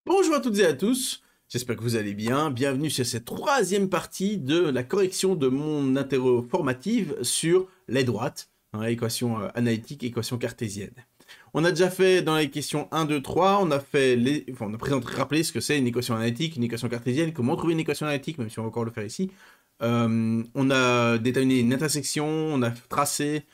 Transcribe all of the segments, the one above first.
Bonjour à toutes et à tous, j'espère que vous allez bien. Bienvenue sur cette troisième partie de la correction de mon interro formative sur les droites, équation analytique, équation cartésienne. On a déjà fait dans les questions 1, 2, 3, on a fait on a présenté, rappelé ce que c'est une équation analytique, une équation cartésienne, comment trouver une équation analytique, même si on va encore le faire ici. On a déterminé une intersection, on a tracé,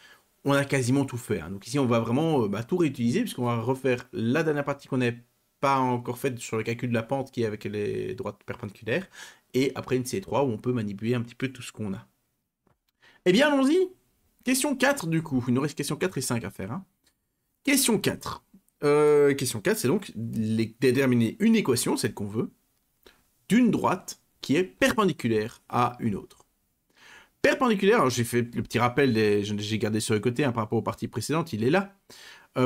on a quasiment tout fait. Donc ici, on va vraiment tout réutiliser, puisqu'on va refaire la dernière partie qu'on n'avait pas encore faite sur le calcul de la pente qui est avec les droites perpendiculaires, et après une C3 où on peut manipuler un petit peu tout ce qu'on a. Eh bien, allons-y. Question 4 du coup. Il nous reste question 4 et 5 à faire. Question 4. Question 4, c'est donc déterminer une équation, celle qu'on veut, d'une droite qui est perpendiculaire à une autre. Perpendiculaire, alors j'ai fait le petit rappel, j'ai gardé sur le côté par rapport aux parties précédentes, il est là.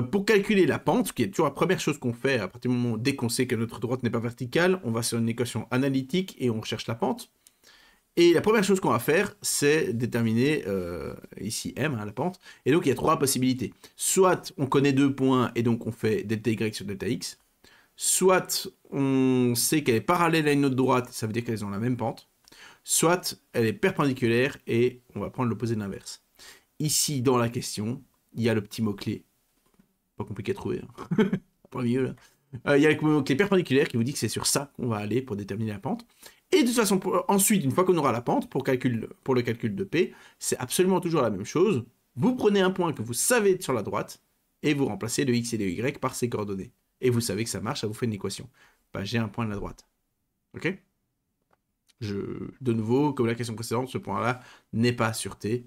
Pour calculer la pente, qui est toujours la première chose qu'on fait à partir du moment dès qu'on sait que notre droite n'est pas verticale, on va sur une équation analytique et on cherche la pente. Et la première chose qu'on va faire, c'est déterminer ici m, la pente. Et donc il y a trois possibilités. Soit on connaît deux points et donc on fait delta y sur delta x. Soit on sait qu'elle est parallèle à une autre droite, ça veut dire qu'elles ont la même pente. Soit elle est perpendiculaire et on va prendre l'opposé de l'inverse. Ici, dans la question, il y a le petit mot-clé. Pas compliqué à trouver. Pas mieux, là. Il y a le mot-clé perpendiculaire qui vous dit que c'est sur ça qu'on va aller pour déterminer la pente. Et de toute façon, ensuite, une fois qu'on aura la pente, pour le calcul de P, c'est absolument toujours la même chose. Vous prenez un point que vous savez être sur la droite, et vous remplacez le x et le y par ces coordonnées. Et vous savez que ça marche, ça vous fait une équation. J'ai un point de la droite. Ok? De nouveau, comme la question précédente, ce point-là n'est pas sur T.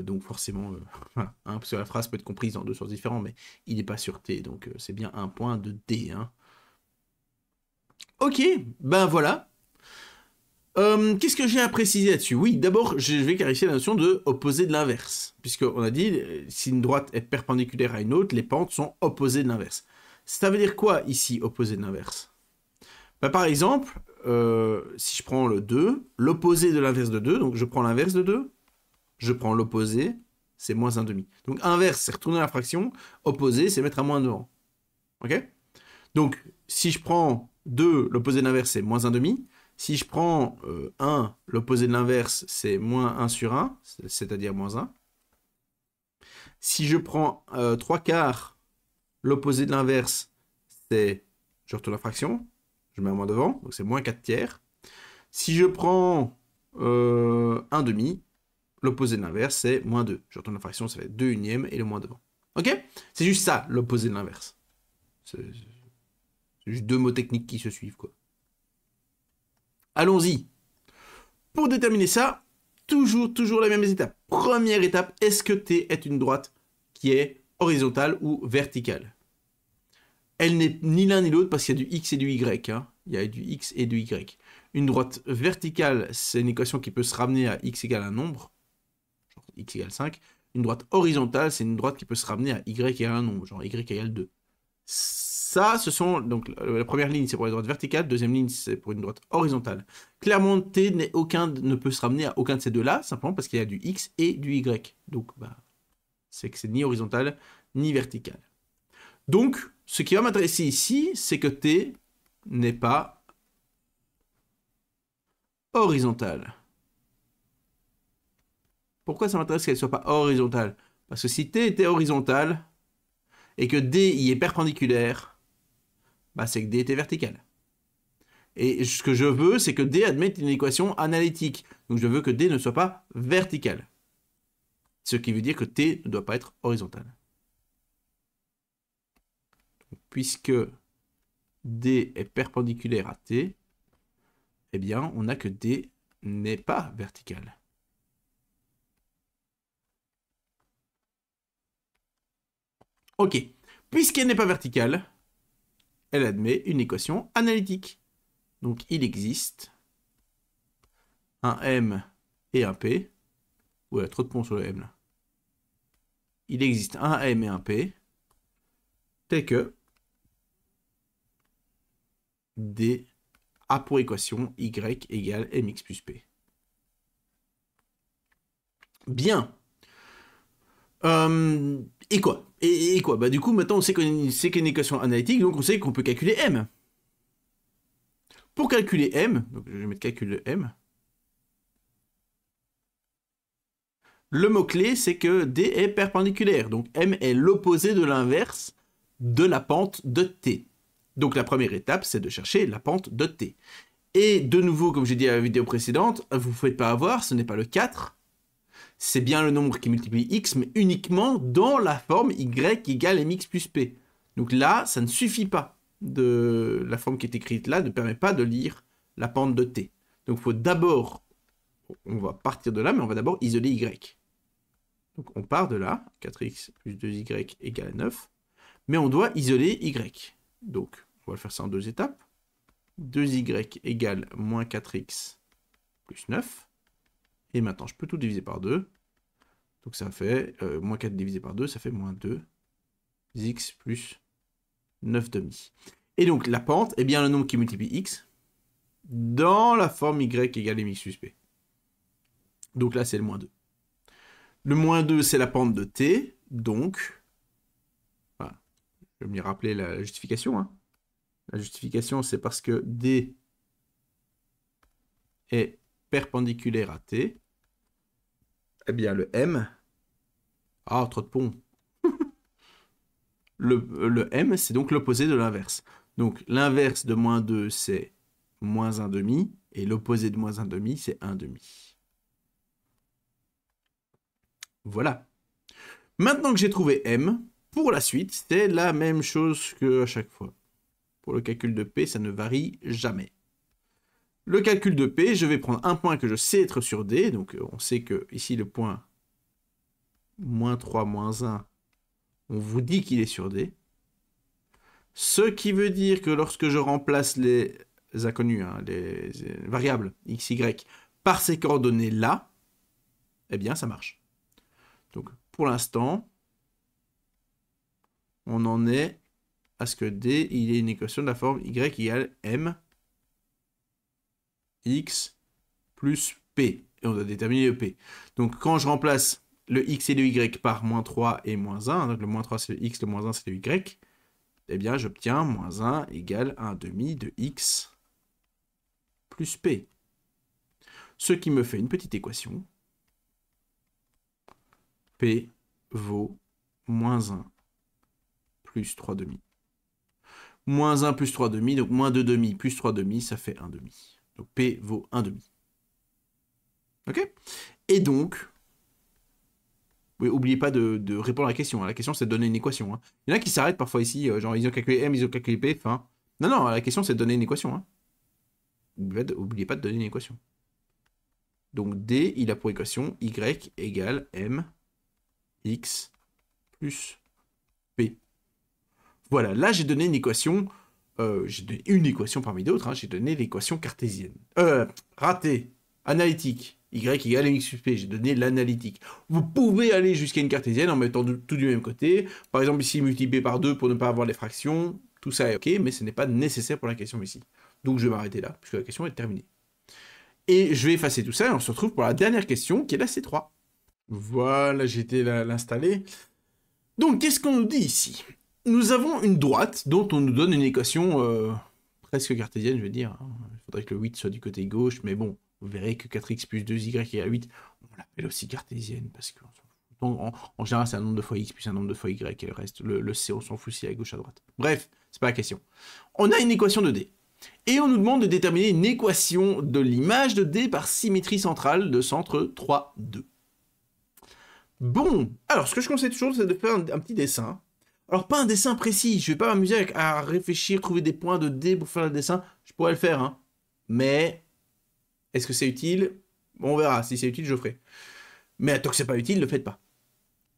Donc forcément, voilà, parce que la phrase peut être comprise dans deux sens différents, mais il n'est pas sur T, donc c'est bien un point de D. Ok, ben voilà. Qu'est-ce que j'ai à préciser là-dessus? Oui, d'abord, je vais clarifier la notion de opposé de l'inverse, puisqu'on a dit, si une droite est perpendiculaire à une autre, les pentes sont opposées de l'inverse. Ça veut dire quoi ici, opposé de l'inverse? Par exemple, si je prends le 2, l'opposé de l'inverse de 2, donc je prends l'inverse de 2, je prends l'opposé, c'est moins 1,5. Donc inverse, c'est retourner la fraction, opposé, c'est mettre un moins devant. Ok? Donc si je prends 2, l'opposé de l'inverse, c'est moins 1,5. Si je prends 1, l'opposé de l'inverse, c'est moins 1 sur 1, c'est-à-dire moins 1. Si je prends 3 quarts, l'opposé de l'inverse, c'est, je retourne la fraction, je mets un moins devant, donc c'est moins 4 tiers. Si je prends 1 demi, l'opposé de l'inverse, c'est moins 2. Je retourne la fraction, ça fait 2 unièmes et le moins devant. Ok? C'est juste ça, l'opposé de l'inverse. C'est juste deux mots techniques qui se suivent, quoi. Allons-y. Pour déterminer ça, toujours les mêmes étapes. Première étape, est-ce que T est une droite qui est horizontale ou verticale? Elle n'est ni l'un ni l'autre parce qu'il y a du x et du y. Il y a du x et du y. Une droite verticale, c'est une équation qui peut se ramener à x égale un nombre, genre x égale 5. Une droite horizontale, c'est une droite qui peut se ramener à y égale un nombre, genre y égale 2. Ça, ce sont, donc la première ligne, c'est pour les droites verticales, deuxième ligne, c'est pour une droite horizontale. Clairement, T ne peut se ramener à aucun de ces deux-là, simplement parce qu'il y a du x et du y. Donc, c'est que c'est ni horizontal, ni vertical. Donc, ce qui va m'intéresser ici, c'est que T n'est pas horizontal. Pourquoi ça m'intéresse qu'elle ne soit pas horizontale? Parce que si T était horizontal et que D y est perpendiculaire, c'est que D était vertical. Et ce que je veux, c'est que D admette une équation analytique. Donc je veux que D ne soit pas vertical. Ce qui veut dire que T ne doit pas être horizontal. Donc, puisque D est perpendiculaire à T, eh bien, on a que D n'est pas vertical. Ok. Puisqu'elle n'est pas verticale, elle admet une équation analytique. Donc il existe un M et un P. Ouais, trop de ponts sur le M là. Il existe un M et un P, tel que D a pour équation y égale mx plus p. Bien. Et quoi? Et quoi? Du coup, maintenant, on sait qu'il y a une équation analytique, donc on sait qu'on peut calculer m. Pour calculer M, donc je vais mettre calcul de M, le mot-clé, c'est que D est perpendiculaire. Donc M est l'opposé de l'inverse de la pente de T. Donc la première étape, c'est de chercher la pente de T. Et de nouveau, comme j'ai dit à la vidéo précédente, vous ne pouvez pas avoir, ce n'est pas le 4. C'est bien le nombre qui multiplie x, mais uniquement dans la forme y égale mx plus p. Donc là, ça ne suffit pas. La forme qui est écrite là ne permet pas de lire la pente de t. Donc il faut d'abord, on va partir de là, mais on va d'abord isoler y. Donc on part de là, 4x plus 2y égale 9, mais on doit isoler y. Donc on va faire ça en 2 étapes. 2y égale moins 4x plus 9. Et maintenant, je peux tout diviser par 2. Donc ça fait moins 4 divisé par 2, ça fait moins 2x plus 9 demi. Et donc la pente est bien le nombre qui multiplie x dans la forme y égale mx plus p. Donc là, c'est le moins 2. Le moins 2, c'est la pente de t. Donc, voilà. Je vais me rappeler la justification. Hein. La justification, c'est parce que D est perpendiculaire à T. Eh bien, le M... Ah, trop de pont. le M, c'est donc l'opposé de l'inverse. Donc, l'inverse de moins 2, c'est moins 1 demi. Et l'opposé de moins 1 demi, c'est 1 demi. Voilà. Maintenant que j'ai trouvé M, pour la suite, c'est la même chose qu'à chaque fois. Pour le calcul de P, ça ne varie jamais. Le calcul de P, je vais prendre un point que je sais être sur D. Donc, on sait que ici, le point moins 3, moins 1, on vous dit qu'il est sur D. Ce qui veut dire que lorsque je remplace les inconnus, hein, les variables x, y, par ces coordonnées-là, eh bien, ça marche. Donc, pour l'instant, on en est à ce que D, il ait une équation de la forme y égale m x plus p. Et on doit déterminer le p. Donc, quand je remplace le x et le y par moins 3 et moins 1, donc le moins 3 c'est le x, le moins 1 c'est le y, eh bien, j'obtiens moins 1 égale 1 demi de x plus p. Ce qui me fait une petite équation. P vaut moins 1 plus 3 demi. Moins 1 plus 3 demi, donc moins 2 demi plus 3 demi, ça fait 1 demi. Donc P vaut 1 demi. Ok? Et donc, oui, n'oubliez pas de répondre à la question. Hein. La question, c'est de donner une équation. Hein. Il y en a qui s'arrêtent parfois ici, genre ils ont calculé M, ils ont calculé P, enfin... Non, la question, c'est de donner une équation. Hein. N'oubliez pas de donner une équation. Donc D, il a pour équation Y égale M x plus P. Voilà, là j'ai donné une équation, parmi d'autres, hein, j'ai donné l'équation cartésienne. Raté, analytique, y égale mx plus p, j'ai donné l'analytique. Vous pouvez aller jusqu'à une cartésienne en mettant tout du même côté, par exemple ici multiplier par 2 pour ne pas avoir les fractions, tout ça est ok, mais ce n'est pas nécessaire pour la question ici. Donc je vais m'arrêter là, puisque la question est terminée. Et je vais effacer tout ça, et on se retrouve pour la dernière question, qui est la C3. Voilà, j'ai été l'installer. Donc, qu'est-ce qu'on nous dit ici? Nous avons une droite dont on nous donne une équation presque cartésienne, je veux dire. Il faudrait que le 8 soit du côté gauche, mais bon, vous verrez que 4x plus 2y égale 8, on l'appelle aussi cartésienne, parce que en général, c'est un nombre de fois x plus un nombre de fois y, et le reste, le c, on s'en fout si à gauche, à droite. Bref, c'est pas la question. On a une équation de D. Et on nous demande de déterminer une équation de l'image de D par symétrie centrale de centre 3, 2. Bon, alors ce que je conseille toujours, c'est de faire un petit dessin. Alors pas un dessin précis, je vais pas m'amuser à réfléchir, trouver des points de D pour faire le dessin, je pourrais le faire, hein. Mais, est-ce que c'est utile? Bon, on verra, si c'est utile, je le ferai. Mais tant que c'est pas utile, ne le faites pas.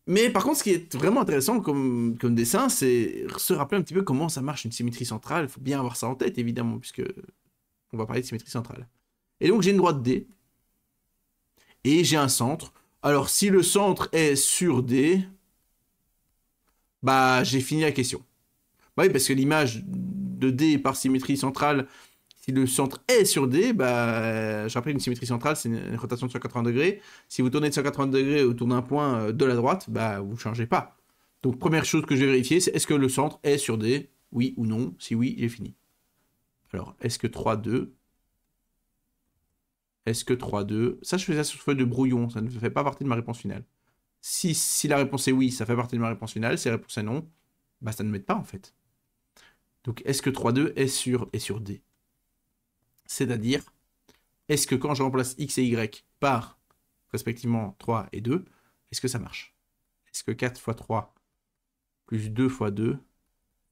Mais par contre, ce qui est vraiment intéressant comme dessin, c'est se rappeler un petit peu comment ça marche une symétrie centrale. Il faut bien avoir ça en tête, évidemment, puisque on va parler de symétrie centrale. Et donc, j'ai une droite D, et j'ai un centre. Alors, si le centre est sur D, bah, j'ai fini la question. Bah oui, parce que l'image de D par symétrie centrale, si le centre est sur D, bah, je rappelle une symétrie centrale, c'est une rotation de 180 degrés. Si vous tournez de 180 degrés autour d'un point de la droite, bah, vous ne changez pas. Donc, première chose que je vais vérifier, c'est est-ce que le centre est sur D? Oui ou non? Si oui, j'ai fini. Alors, est-ce que 3, 2? Est-ce que 3, 2? Ça, je fais ça sur feuille de brouillon, ça ne fait pas partie de ma réponse finale. Si la réponse est oui, ça fait partie de ma réponse finale. Si la réponse est non, bah ça ne m'aide pas en fait. Donc, est-ce que 3, 2 est sur D? C'est-à-dire, est-ce que quand je remplace x et y par respectivement 3 et 2, est-ce que ça marche? Est-ce que 4 fois 3 plus 2 fois 2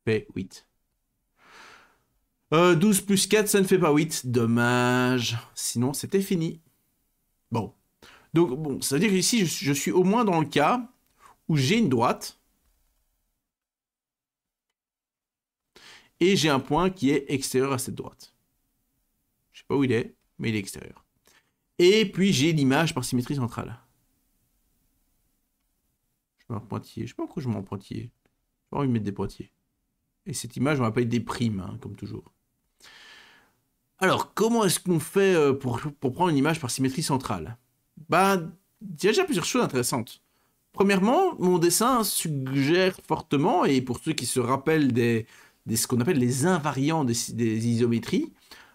fait 8? 12 plus 4, ça ne fait pas 8. Dommage. Sinon, c'était fini. Bon. Donc, bon, ça veut dire qu'ici, je suis au moins dans le cas où j'ai une droite et j'ai un point qui est extérieur à cette droite. Je sais pas où il est, mais il est extérieur. Et puis, j'ai l'image par symétrie centrale. Je mets un pointillé. Je sais pas pourquoi je mets un pointillé. J'ai pas envie de mettre des pointillés. Et cette image, on va pas être des primes, hein, comme toujours. Alors, comment est-ce qu'on fait pour prendre une image par symétrie centrale? Bah, il y a déjà plusieurs choses intéressantes. Premièrement, mon dessin suggère fortement, et pour ceux qui se rappellent ce qu'on appelle les invariants des isométries,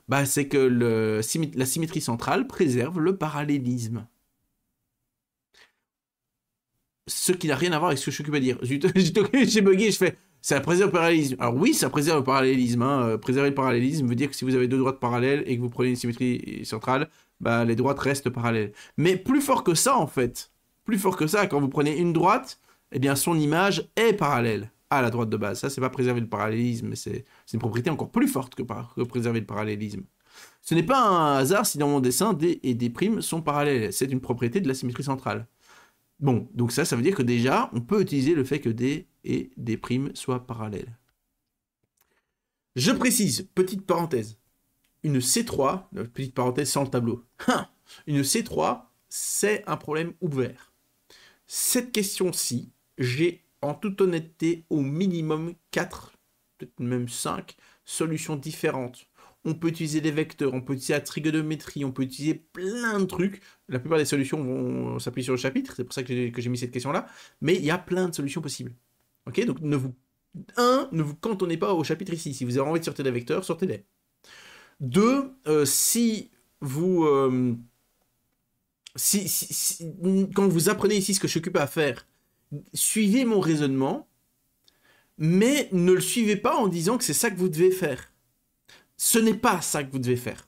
bah, c'est que la symétrie centrale préserve le parallélisme. Ce qui n'a rien à voir avec ce que je m'occupe à dire. J'ai bugué, je fais... Ça préserve le parallélisme. Alors oui, ça préserve le parallélisme. Hein. Préserver le parallélisme veut dire que si vous avez deux droites parallèles et que vous prenez une symétrie centrale, bah, les droites restent parallèles. Mais plus fort que ça, en fait. Plus fort que ça, quand vous prenez une droite, eh bien son image est parallèle à la droite de base. Ça, c'est pas préserver le parallélisme, mais c'est une propriété encore plus forte que préserver le parallélisme. Ce n'est pas un hasard si dans mon dessin, D et D' sont parallèles. C'est une propriété de la symétrie centrale. Bon, donc ça veut dire que déjà, on peut utiliser le fait que D et D' soient parallèles. Je précise, petite parenthèse, une C3, petite parenthèse sans le tableau, une C3, c'est un problème ouvert. Cette question-ci, j'ai en toute honnêteté au minimum 4, peut-être même 5 solutions différentes. On peut utiliser les vecteurs, on peut utiliser la trigonométrie, on peut utiliser plein de trucs. La plupart des solutions vont s'appuyer sur le chapitre, c'est pour ça que j'ai mis cette question-là. Mais il y a plein de solutions possibles. Ok, donc ne vous cantonnez pas au chapitre ici. Si vous avez envie de sortir des vecteurs, sortez-les. 2, si vous... quand vous apprenez ici ce que je suis occupé à faire, suivez mon raisonnement, mais ne le suivez pas en disant que c'est ça que vous devez faire. Ce n'est pas ça que vous devez faire.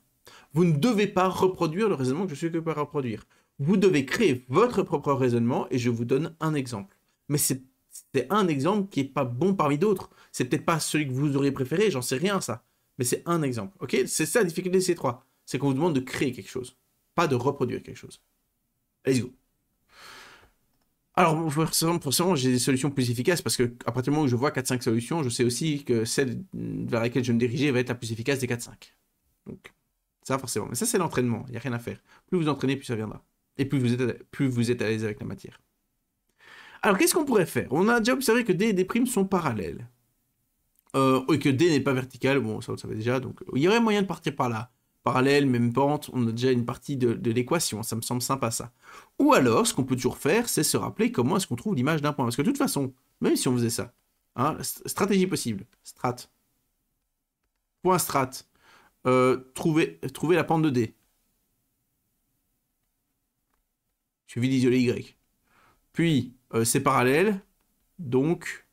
Vous ne devez pas reproduire le raisonnement que je suis occupé à reproduire. Vous devez créer votre propre raisonnement et je vous donne un exemple. Mais c'est un exemple qui n'est pas bon parmi d'autres. C'est peut-être pas celui que vous auriez préféré, j'en sais rien ça. Mais c'est un exemple, ok? C'est ça la difficulté de C3. C'est qu'on vous demande de créer quelque chose, pas de reproduire quelque chose. Let's go. Alors, forcément, j'ai des solutions plus efficaces parce que à partir du moment où je vois 4-5 solutions, je sais aussi que celle vers laquelle je vais me diriger va être la plus efficace des 4-5. Donc, ça, forcément. Mais ça, c'est l'entraînement. Il n'y a rien à faire. Plus vous entraînez, plus ça viendra. Et plus vous êtes à l'aise avec la matière. Alors, qu'est-ce qu'on pourrait faire? On a déjà observé que D et D' sont parallèles. Et que D n'est pas vertical. Bon, ça, on le savait déjà. Donc, il y aurait moyen de partir par là. Parallèle, même pente, on a déjà une partie de l'équation, ça me semble sympa ça. Ou alors, ce qu'on peut toujours faire, c'est se rappeler comment est-ce qu'on trouve l'image d'un point. Parce que de toute façon, même si on faisait ça, hein, stratégie possible, strat, point strat, trouver la pente de D, suivi d'isoler Y. Puis, c'est parallèle, donc,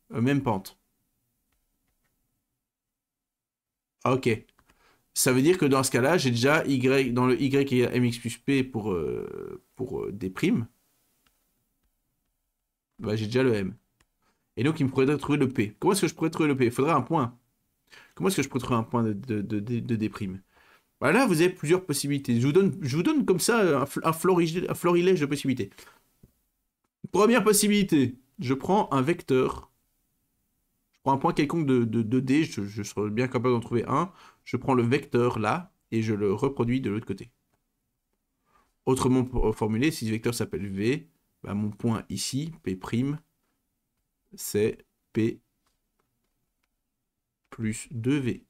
même pente. Ah, ok. Ça veut dire que dans ce cas-là, j'ai déjà Y, dans le Y égale mx plus p pour D', bah, j'ai déjà le M. Et donc, il me faudrait trouver le P. Comment est-ce que je pourrais trouver le P? Il faudrait un point. Comment est-ce que je pourrais trouver un point de D'? Bah là, vous avez plusieurs possibilités. Je vous donne comme ça un florilège de possibilités. Première possibilité, je prends un vecteur. Je prends un point quelconque de D, je serais bien capable d'en trouver un. Je prends le vecteur là, et je le reproduis de l'autre côté. Autrement formulé, si ce vecteur s'appelle V, bah mon point ici, P', c'est P plus 2V.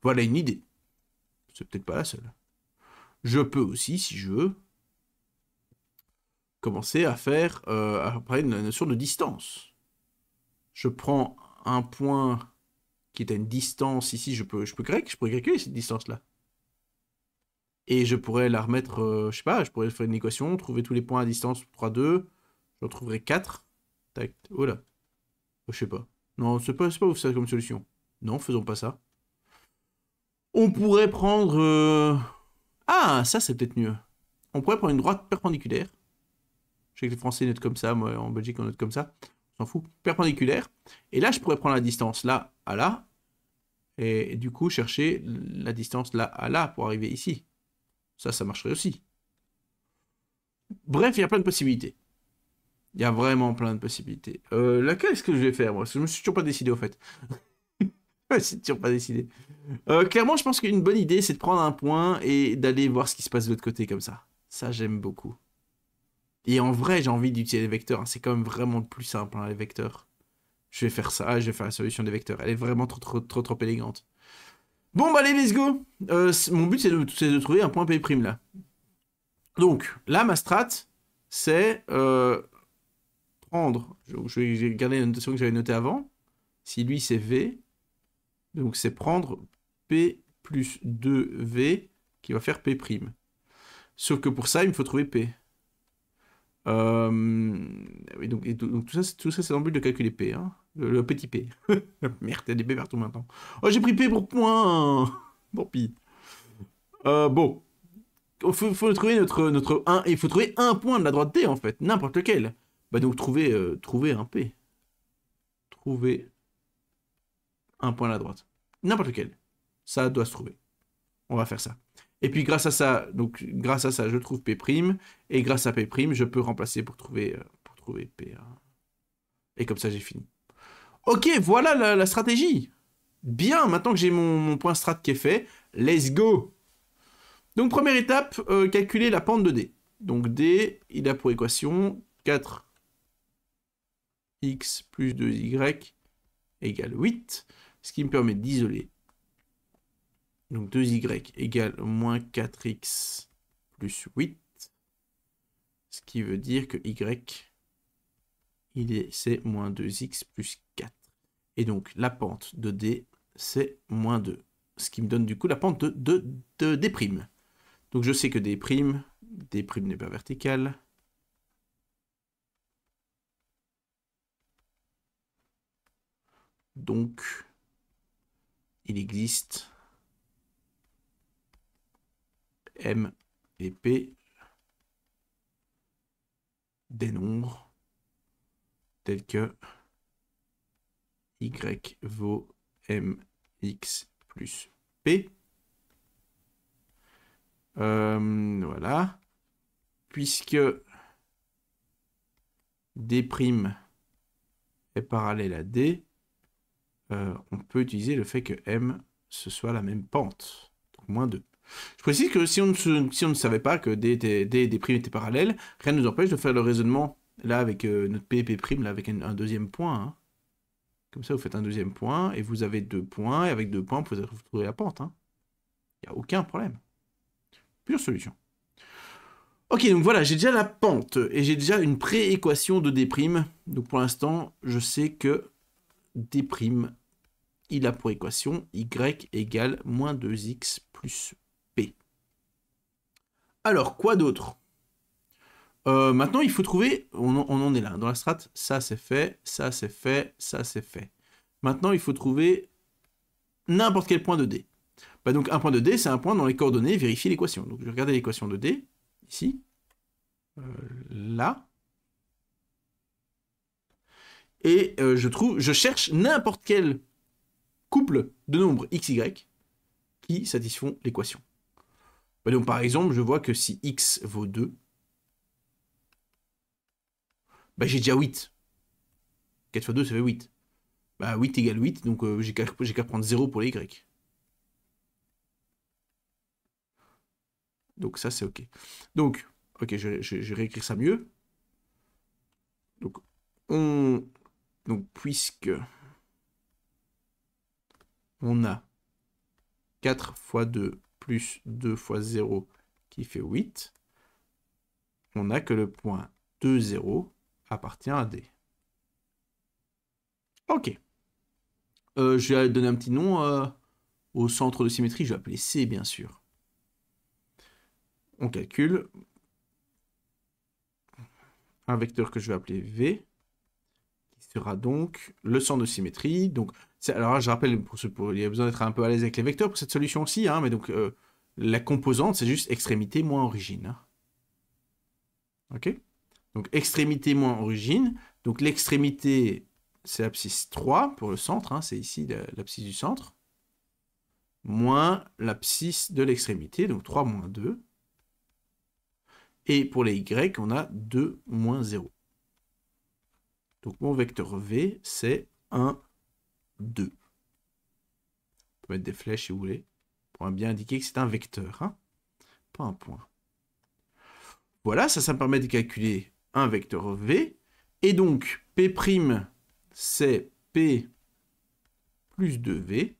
Voilà une idée. C'est peut-être pas la seule. Je peux aussi, si je veux, commencer à faire après une notion de distance. Je prends un point qui est à une distance ici, je pourrais calculer cette distance-là. Et je pourrais la remettre, je sais pas, je pourrais faire une équation, trouver tous les points à distance 3, 2, j'en trouverai 4. Tac, oh là. Oh, je sais pas. Non, c'est pas ouf ça comme solution. Non, faisons pas ça. On pourrait prendre... Ah, ça c'est peut-être mieux. On pourrait prendre une droite perpendiculaire. Je sais que les Français notent comme ça, moi en Belgique on note comme ça. On s'en fout. Perpendiculaire. Et là je pourrais prendre la distance là à là. Et du coup chercher la distance là à là pour arriver ici. Ça marcherait aussi. Bref, il y a plein de possibilités. Il y a vraiment plein de possibilités. Laquelle est-ce que je vais faire, moi? Parce que je me suis toujours pas décidé, au fait. C'est toujours pas décidé. Clairement, je pense qu'une bonne idée, c'est de prendre un point et d'aller voir ce qui se passe de l'autre côté, comme ça. Ça, j'aime beaucoup. Et en vrai, j'ai envie d'utiliser les vecteurs. Hein. C'est quand même vraiment le plus simple, hein, les vecteurs. Je vais faire ça, je vais faire la solution des vecteurs. Elle est vraiment trop élégante. Bon, bah allez, let's go. Mon but, c'est de trouver un point P', là. Donc, là, ma strat, c'est prendre... Je vais garder la notation que j'avais notée avant. Si lui, c'est V, donc c'est prendre P plus 2V qui va faire P'. Sauf que pour ça, il me faut trouver P. Oui, donc tout ça c'est dans le but de calculer P. Hein. Le petit P. Merde, il y a des P partout maintenant. Oh, j'ai pris P pour point. Bon, pis. Bon. Il faut trouver notre 1. Il faut trouver un point de la droite D, en fait. N'importe lequel. Bah donc, trouver un P. Trouver un point à la droite. N'importe lequel. Ça doit se trouver. On va faire ça. Et puis grâce à ça, je trouve P', et grâce à P', je peux remplacer pour trouver P. Et comme ça, j'ai fini. Ok, voilà la stratégie. Bien, maintenant que j'ai mon point strat qui est fait, let's go. Donc première étape, calculer la pente de D. Donc D, il a pour équation 4x plus 2y égale 8, ce qui me permet d'isoler. Donc 2y égale moins 4x plus 8. Ce qui veut dire que y, c'est moins 2x plus 4. Et donc la pente de D, c'est moins 2. Ce qui me donne du coup la pente de D'. Donc je sais que D', n'est pas vertical. Donc il existe M et P des nombres tels que y vaut mx plus p. Voilà. Puisque D' est parallèle à D, on peut utiliser le fait que M, ce soit la même pente. Donc moins 2. Je précise que si on ne savait pas que D et D' étaient parallèles, rien ne nous empêche de faire le raisonnement là avec notre P et P', là avec un deuxième point. Hein. Comme ça, vous faites un deuxième point, et vous avez 2 points, et avec 2 points, vous pouvez trouver la pente. Hein. Il n'y a aucun problème. Pure solution. Ok, donc voilà, j'ai déjà la pente, et j'ai déjà une pré-équation de D'. Donc pour l'instant, je sais que D', il a pour équation y égale moins 2x plus p. Alors, quoi d'autre? Maintenant, il faut trouver, on en est là, dans la strate, ça c'est fait, ça c'est fait, ça c'est fait. Maintenant, il faut trouver n'importe quel point de D. Bah donc, un point de D, c'est un point dans les coordonnées, vérifier l'équation. Donc, je vais regarder l'équation de D, ici, là. Et je cherche n'importe quel couple de nombres x, y qui satisfont l'équation. Bah donc, par exemple, je vois que si x vaut 2, bah j'ai déjà 8. 4 fois 2, ça fait 8. Bah 8 égale 8, donc j'ai qu'à prendre 0 pour les y. Donc ça, c'est OK. Donc, OK, je vais réécrire ça mieux. Donc, puisque on a 4 fois 2 plus 2 fois 0 qui fait 8, on a que le point 2, 0 appartient à D. OK. Je vais donner un petit nom au centre de symétrie. Je vais appeler C, bien sûr. On calcule. Un vecteur que je vais appeler V, qui sera donc le centre de symétrie. Donc, alors là, je rappelle, il y a besoin d'être un peu à l'aise avec les vecteurs pour cette solution aussi, hein, mais donc la composante, c'est juste extrémité moins origine. Hein. Ok? Donc, extrémité moins origine. Donc, l'extrémité, c'est l'abscisse 3 pour le centre, hein, c'est ici l'abscisse du centre, moins l'abscisse de l'extrémité, donc 3 moins 2. Et pour les y, on a 2 moins 0. Donc mon vecteur V, c'est 1, 2. On peut mettre des flèches si vous voulez, pour bien indiquer que c'est un vecteur, hein, pas un point. Voilà, ça me permet de calculer un vecteur V. Et donc, P', c'est P plus 2V.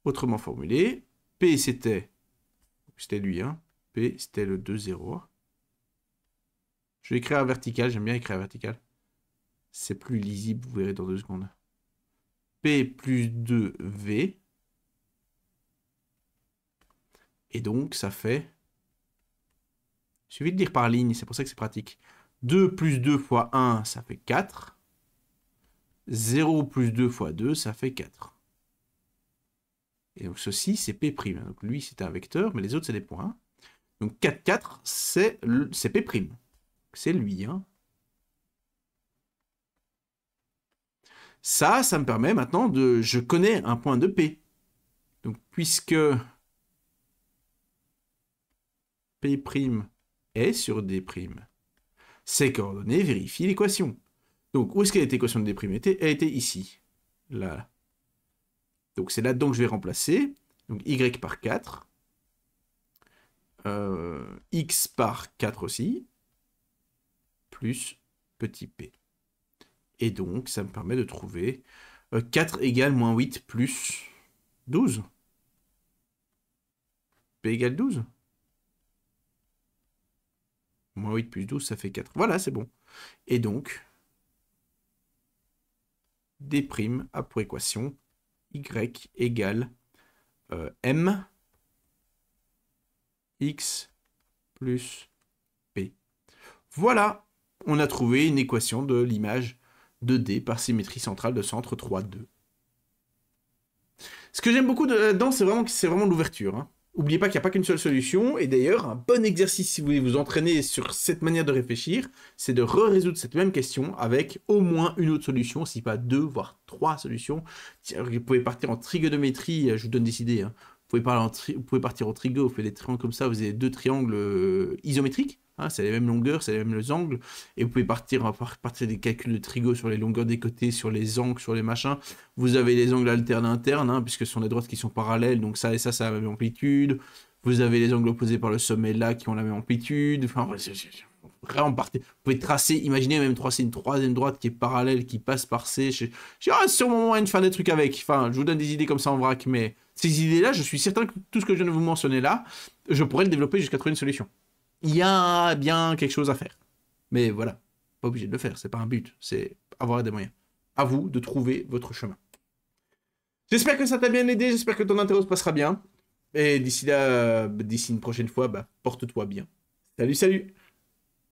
Autrement formulé, P, c'était lui, hein. P, c'était le 2, 0. Je vais écrire à vertical, j'aime bien écrire à vertical. C'est plus lisible, vous verrez dans 2 secondes. P plus 2V. Et donc, ça fait... Il suffit de lire par ligne, c'est pour ça que c'est pratique. 2 plus 2 fois 1, ça fait 4. 0 plus 2 fois 2, ça fait 4. Et donc, ceci, c'est P'. Donc, lui, c'est un vecteur, mais les autres, c'est des points. Donc, 4, 4, c'est P'. C'est lui, hein. Ça me permet maintenant de... Je connais un point de P. Donc, puisque P' est sur D', ces coordonnées vérifient l'équation. Donc, où est-ce qu'elle était l'équation de D'? Elle était ici. Là. Donc, c'est là-dedans que je vais remplacer. Donc, Y par 4. X par 4 aussi. Plus petit p. Et donc, ça me permet de trouver 4 égale moins 8 plus 12. P égale 12. Moins 8 plus 12, ça fait 4. Voilà, c'est bon. Et donc, D' a pour équation Y égale M X plus P. Voilà, on a trouvé une équation de l'image de D par symétrie centrale de centre 3, 2. Ce que j'aime beaucoup là-dedans, c'est vraiment l'ouverture. Hein. N'oubliez pas qu'il n'y a pas qu'une seule solution, et d'ailleurs, un bon exercice si vous voulez vous entraîner sur cette manière de réfléchir, c'est de résoudre cette même question avec au moins une autre solution, si pas 2, voire 3 solutions. Vous pouvez partir en trigonométrie, je vous donne des idées. Hein. Vous pouvez partir en trigo, vous faites des triangles comme ça, vous avez 2 triangles isométriques. Hein, c'est les mêmes longueurs, c'est les mêmes angles, et vous pouvez partir des calculs de trigo sur les longueurs des côtés, sur les angles, sur les machins. Vous avez les angles alternes internes, hein, puisque ce sont des droites qui sont parallèles, donc ça et ça a la même amplitude. Vous avez les angles opposés par le sommet là qui ont la même amplitude. Enfin, vraiment vous pouvez tracer, imaginez même tracer une troisième droite qui est parallèle, qui passe par C. Sûrement moyen de faire des trucs avec. Enfin, je vous donne des idées comme ça en vrac, mais ces idées-là, je suis certain que tout ce que je viens de vous mentionner là, je pourrais le développer jusqu'à trouver une solution. Il y a bien quelque chose à faire. Mais voilà, pas obligé de le faire, c'est pas un but, c'est avoir des moyens. À vous de trouver votre chemin. J'espère que ça t'a bien aidé, j'espère que ton interro se passera bien. Et d'ici là, d'ici une prochaine fois, porte-toi bien. Salut, salut!